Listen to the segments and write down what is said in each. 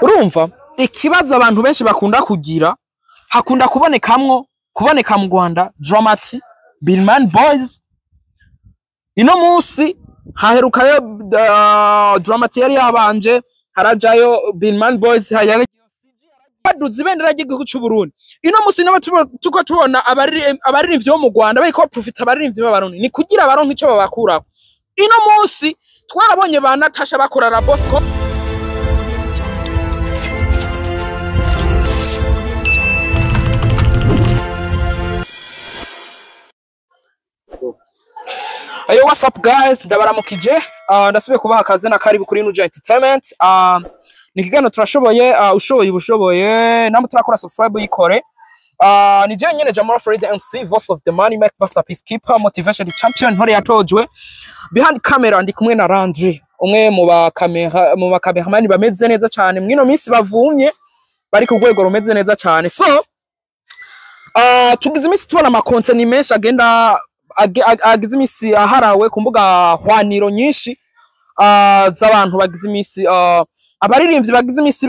urumva ikibazo abantu benshi bakunda kugira hakunda kuboneka mu Rwanda Dramati Billman Boys ino munsi haherukayo Dramati yari yabanje harajayo Billman Boys hayari baduze ibendera ry'igihugu cy'u Burundi ino munsi nabo tuko tubona abaririmbyi bo mu Rwanda bariko profita abaririmbyi b'abarundi ni kugira abaronka ico babakuraho ino munsi twarabonye ba Natasha bakorara Bosco Ayo, what's up guys, ndabaramukije ndasubiye kubaha akaze na karibu kuri Nuja Entertainment. Ni kigano turashoboye ushoboye namwe turakora subscribe yikore. Ni je nyene Jamal Farid MC, voice of the money, make masterpiece keeper, motivation champion, hore yatojwe. Behind camera ndi kumwe na Landry, umwe mu ba cameraman bameze neza cyane mwino minsi bavunye bari ku rwego rumeze neza cyane. So tugize iminsi tubona ama content menshi agenda agize imisi aharawe ku mbuga hwaniro nyinshi z'abantu bagize imisi abaririmbyi bagize imisi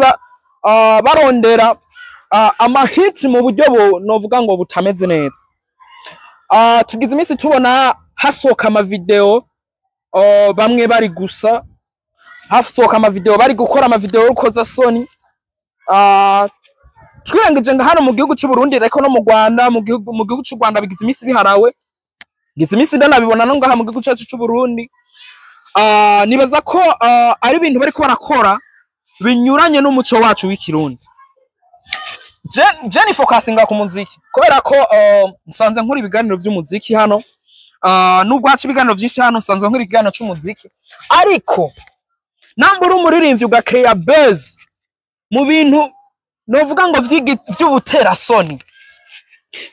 barondera amahits mu buryo novuga ngo butameze neza. Tugize imisi tubona hasoka ama video bamwe bari gusa hasoka ama video bari gukora ama video ukoza soni twirengeje nga hano mu gihugu cy'u Burundi reko no mu Rwanda mu gihugu cy'u Rwanda bigize imisi biharawe gizimisi ndanabibona no ngaha mu gihugu cyacu cy'u Burundi. Nibaza ko ari ibintu bari ko barakora binyuranye n'umuco wacu w'ikirundi. Jenny focusinga ku muziki kubera ko musanze nkuri ibiganiro by'umuziki hano nubwo haci ibiganiro byinshi hano musanze nkuri ibiganiro cy'umuziki ariko nambura umuririmbyi ugakreya buzz mu bintu novuga ngo vy'ubutera soni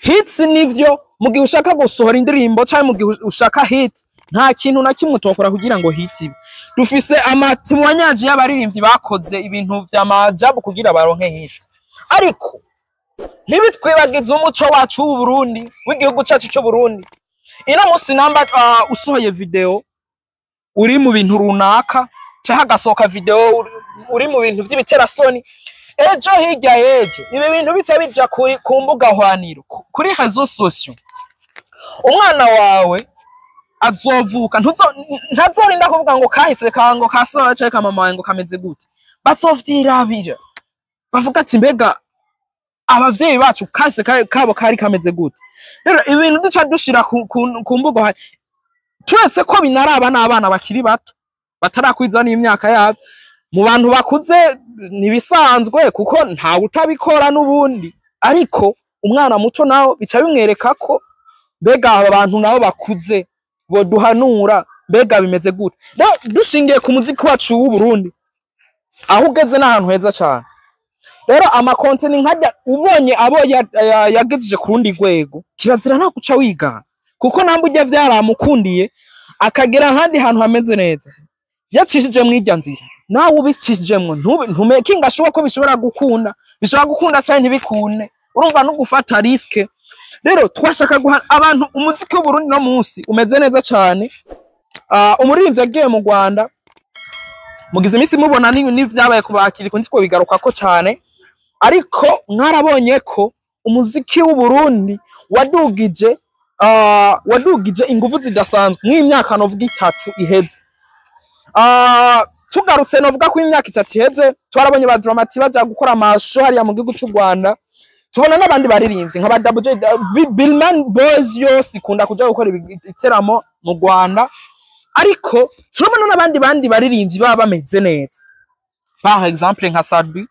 hits nivyo mu gihe ushaka gusohora indirimbo cyangwa mu gihe ushaka hit nta kintu na kimwe utokora kugira ngo hit ibe. Dufise amatimu wanyaje y'abaririmbyi bakoze ibintu vya majabu kugira baronke hit ariko ntibitwibagize umuco wacu w'u Burundi w'igihugu cyacu cyo Burundi. Ino munsi namba usohoye video uri mu bintu runaka cyangwa gasohoka video uri mu bintu vy'ibiterasoni ejo hirya ejo ibi bintu bica bija ku mbuga hwaniro kuri réseaux sociaux umwana wawe azovuka ntazorinda kuvuga ngo kahise kango kasohora cyangwa mama ngo kameze gute bazovyirabira bavuga ati mbega abavyeyi bacu kahise kabo kari kameze gute. Rero ibintu duca dushira ku mbuga turetse ko binaraba n'abana bakiri bato batarakwiza n'imyaka yabo mu bantu bakuze nibisanzwe kuko nta utabikora n'ubundi ariko umwana muto nawo bica bimwereka ko mbega abantu nabo bakuze boduhanura mbega bimeze gute. Dushingiye ku muziki wacu w'u Burundi aho ugeze n'ahantu heza cyane. Rero ama content nkajya ubonye abo yagejeje ku rundi rwego kirazira nta guca wigana kuko namba ujya vyaramukundiye akagera handi hantu hameze neza yacishije mw'ijya nzira nawe ubicishijemwe ntumekinga shuwa ko bishobora gukunda cyane ntibikune urumva no gufata riske. Rero twashaka guha abantu umuziki w'u Burundi no munsi umeze neza cyane. Umuririmbyi agiye mu Rwanda mugize imisi mubona n'ivyabaye kubakiri ko ndiko bigaruka ko cyane ariko mwarabonye ko umuziki w'u Burundi wadugije ingufu zidasanzwe mw'imyaka novuga 3 iheze. Tugarutse novuga ko imyaka 3 iheze twarabonye ba Dramati baja gukora amasho hariya mu gihugu cy'u Rwanda tubona n'abandi baririmbyi nka ba Billman Boys yose ikunda kuja gukora iteramo mu Rwanda ariko turabona n'abandi baririmbyi baba bameze neza par exemple nka Sadbi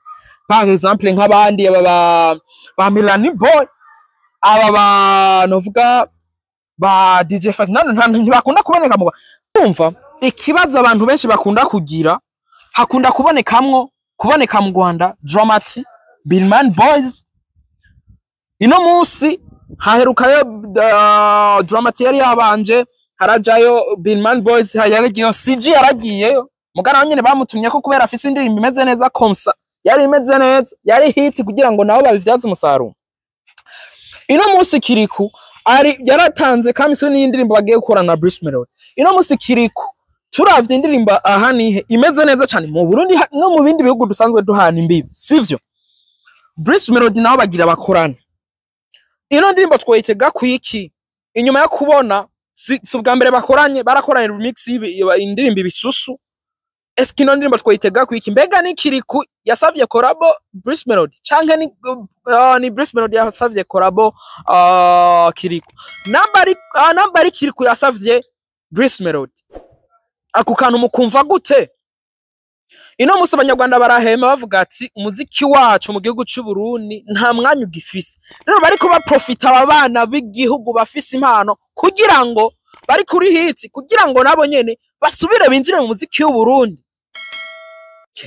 par exemple nk'abandi ba Melanie Boy aba novuga ba DJ Fatnano ntibakunda kuboneka mu kumva ikibazo abantu benshi bakunda kugira hakunda kuboneka mu Rwanda Dramati Billman Boys ino munsi haherukayo Dramati yari yabanje harajayo Billman Boys hayarigiyo CG yaragiyeyo mugara nyene bamutumye ko kubera afise indirimbo imeze neza komsa yari imeze neza yari hit kugira ngo nabo babivyaze umusaruro. Ino munsi Kiriku ari yaratanze kamiso n'indirimbo bagiye gukora na Bruce Melody. Ino munsi Kiriku turavye indirimbo aha nihe imeze neza cyane mu Burundi no mu bindi bihugu dusanzwe duhana imbibi sivyo. Bruce Melody nabo bagira bakorana. Ino ndirimbo twayitega kwiki inyuma yo kubona si ubwa mbere barakoranye remix indirimbo ibisusu. Eske ino ndirimbo twayitega kwiki mbega nikiriku yasavye collabo Bruce Melody canke ni Bruce Melody yasavye collabo Kiriku nambari Kiriku yasavye Bruce Melody. Ako kantu mukumva gute? Ino musi abanyarwanda barahema bavuga ati umuziki wacu mu gihugu cy'u Burundi nta mwanya ugifise. Rero bariko baprofita abana b'igihugu bafise impano kugira ngo bari kuri hit kugira ngo nabo nyene basubire binjire mu muziki w'u Burundi.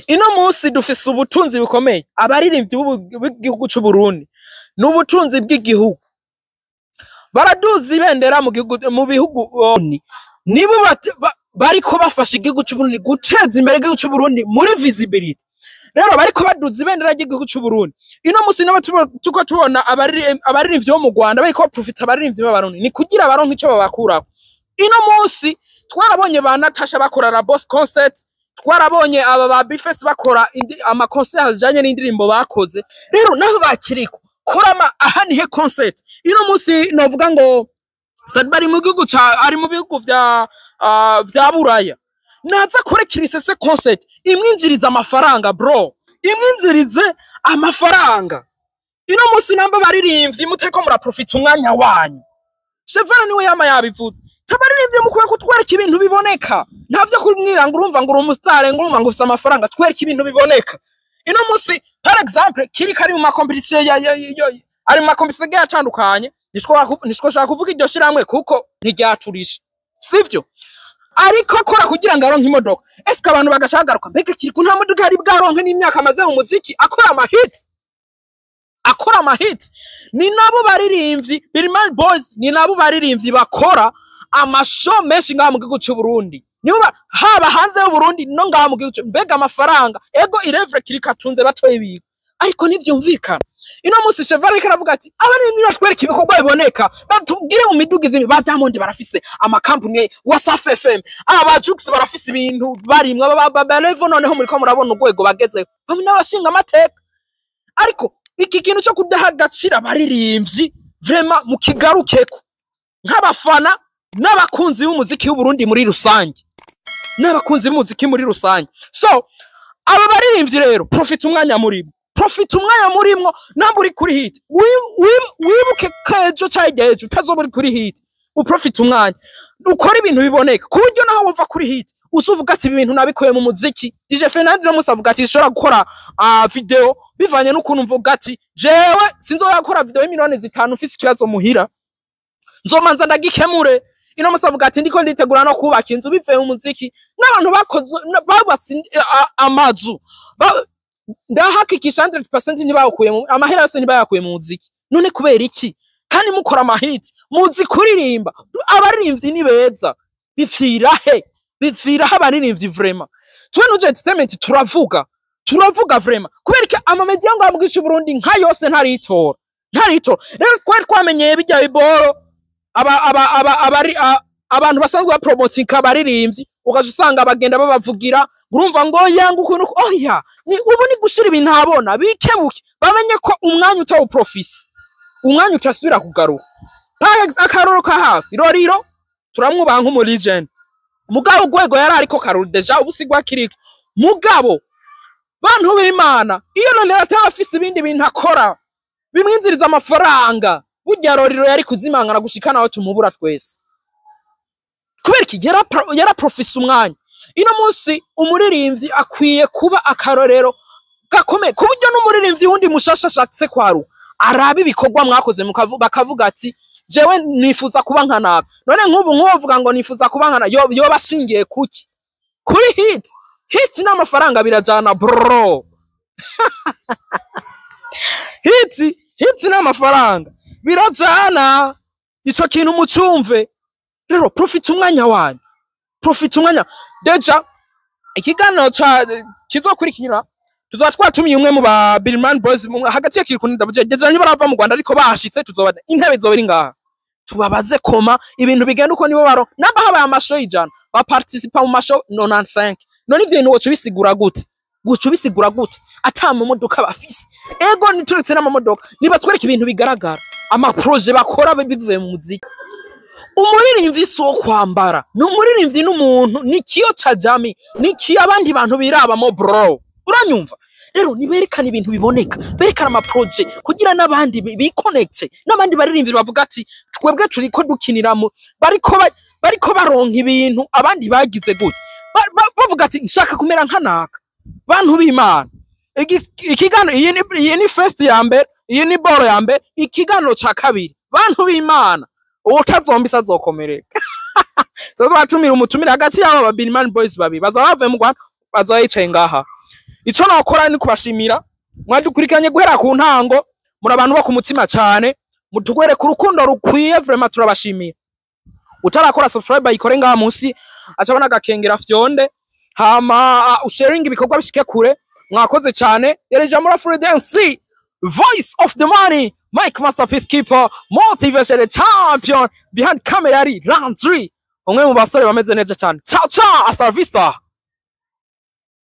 Ino musi dufise ubutunzi bukomeye abaririmbyi b'igihugu cy'u Burundi n'ubutunzi bw'igihugu baraduza ibendera mu bihugu nibo bariko bafasha igihugu cy'u Burundi guteza imbere igihugu cy'u Burundi muri visibility. Rero bariko baduza ibendera ry'igihugu cy'u Burundi. Ino musi nabo tuko tubona abaririmbyi bo mu Rwanda bariko profita abaririmbyi b'abarundi ni kugira baronke ico babakurako. Ino musi twarabonye ba Natasha bakora la Boss Concert, twarabonye aba ba Bifes bakora ama concert ajanye n'indirimbo bakoze. Rero naho bakiriko korama aha nihe concert. Ino musi novuga ngo Sadbari mu gihugu ari mu bihugu vya Buraya naza kore kirisese concert imwinjiriza amafaranga bro, imwinjirize amafaranga. Ino musi namba baririmbyi muteko mura profit umwanya wanyu. Chevana niwe yama yabivuze tabaririmbye mukuye kutwereka ibintu biboneka ntavyo kumwiranga urumva ngo umustar ngo urumva ngo ufite amafaranga twereka ibintu biboneka. Ino musi par exemple kiri kari mu competition ari mu competition yatandukanye nishko shaka kuvuga iryo shiramwe kuko ntiryaturisha sivyo, ariko akora kugira ngo aronke imodoka. Eske abantu bagashagaruka mbega Kiriku nta modoka ari bwaronke n'imyaka amaze mu muziki akora amahit. Ni nabo baririmbyi Birman Boys, ni nabo baririmbyi bakora amashow menshi ngaha mu gihugu cy'u Burundi. Nibo haba hanze y'u Burundi no ngaha mu gihugu mbega amafaranga ego irevre Kiriku atunze batoye biga ariko nivyumvikana. Ino musi Chevalier karavuga ati abari batwereka ibikorwa biboneka batugire mu midugizi ba Diamond barafise ama company Wasafi FM aba Jux barafise ibintu barimwa ba Level noneho muri ko murabona urwego bageze hamwe n'abashinga amateka. Ariko iki kintu cyo kudaha agaciro abaririmbyi vraiment mu kigarukeko nk'abafana n'abakunzi b'umuziki w'u Burundi muri rusange so aba baririmbyi rero profit umwanya murimwo namba uri kuri hit wibuke kejo cyageje utazoburi kuri hit uprofit umwanya ukora ibintu biboneka ku buryo naho wumva kuri hit usuvuga ati ibintu nabikoye mu muziki. DJ Fernando musavuga ati shora gukora video bivanye n'ukuntu mvuga ati jewe sinzokora video y'imiliyoni 5 mfise ikibazo muhira nzomanza ndagikemure. Ino musavuga ati ndiko nditegura no kubaka inzu bivuye mu muziki n'abantu bakoze babatsi amazu ndahakikisha 100% ntibakuye mu amahera yose ntibayakuye mu muziki. None kubera iki kandi mukora amahiti muzi kuririmba abaririmbyi ni beza bipfira abaririmbyi vraiment twe no entertainment turavuga vraiment kubera iki ama media ngo amwisha Burundi nka yose ntaritora rero twamenyeye bijya biboro abantu basanzwe ba promoting kabaririmbyi ukaje usanga bagenda babavugira urumva ngo yanga ukuntu oya ubu ni gushira ibintu abona bikebuke bamenye ko umwanya utawo profisi umwanya utasubira kugaruka. Akaroro ka hafi roriro turamwubaha nk'umu legend mugabo gwego yari ariko karuru deja ubusigwa Kiriku mugabo bantu b'Imana iyo none atafise ibindi bintu akora bimwinziriza amafaranga burya roriro yari kuzimangana gushikana aho tumubura twese kubera iki yara profisi umwanya. Ino munsi umuririmbyi akwiye kuba akarorero gakomeye ku buryo n'umuririmbyi wundi mushasha shatse kwaru arabi bikorwa mwakoze bakavuga ati jewe nifuza kuba nkanaka. None nk'ubu nkovuga ngo nifuza kuba nkana yo bashingiye kuki kuri hit n'amafaranga birajana bro hit n'amafaranga birajana ico kintu mucumve rero profit umwanya deja ikiganiro kizokurikira tuzatwatumye umwe mu ba Birman Boys hagati ya Kiriku n'Indabuje deja nibarava mu Rwanda ariko bahashitse tuzobana intebe zobiri ngaha tubabaze koma ibintu bigenda uko nibo baro namba habaye amasho y'ijana ba participa mu masho 95 none ivyo bintu wocu bisigura gute ata mu modoka bafise ego nituretse n'amamodoka niba twereka ibintu bigaragara ama projet bakora bivuye mu muziki umuririmbyi so kwambara n'umuririmbyi n'umuntu nikiyo cajami nikiyo abandi bantu birabamo bro uranyumva rero niberekana ibintu biboneka berekana ama projet kugira n'abandi biconnect n'abandi baririmbyi bavuga ati twebwe turiko dukiniramo bariko baronka ibintu abandi bagize gute bavuga ati nshaka kumera nkanaka bantu b'Imana ikigano iyi ni first ya mbere iyi ni boro ya mbere ikigano ca kabiri bantu b'Imana utazombisa zokomereka tuzatumira umutumira hagati y'aba ba Binman Boys babi bazabave mu Rwanda bazayicaye ngaha ico nakora ni kubashimira mwadukurikanye guhera ku ntango muri abantu bo ku mutima cyane mutugwere ku rukundo rukwiye vraiment turabashimira utarakora subscribe ayikore ngaha munsi acabona agakengera fyonde hama usharing ibikorwa bishike kure mwakoze cyane yereje muri Freedance Voice of the Money Mike Masterpiece Keeper Motivation Champion behind camera ari round 3 umwe mu basore bameze neza cyane ciao ciao hasta la vista.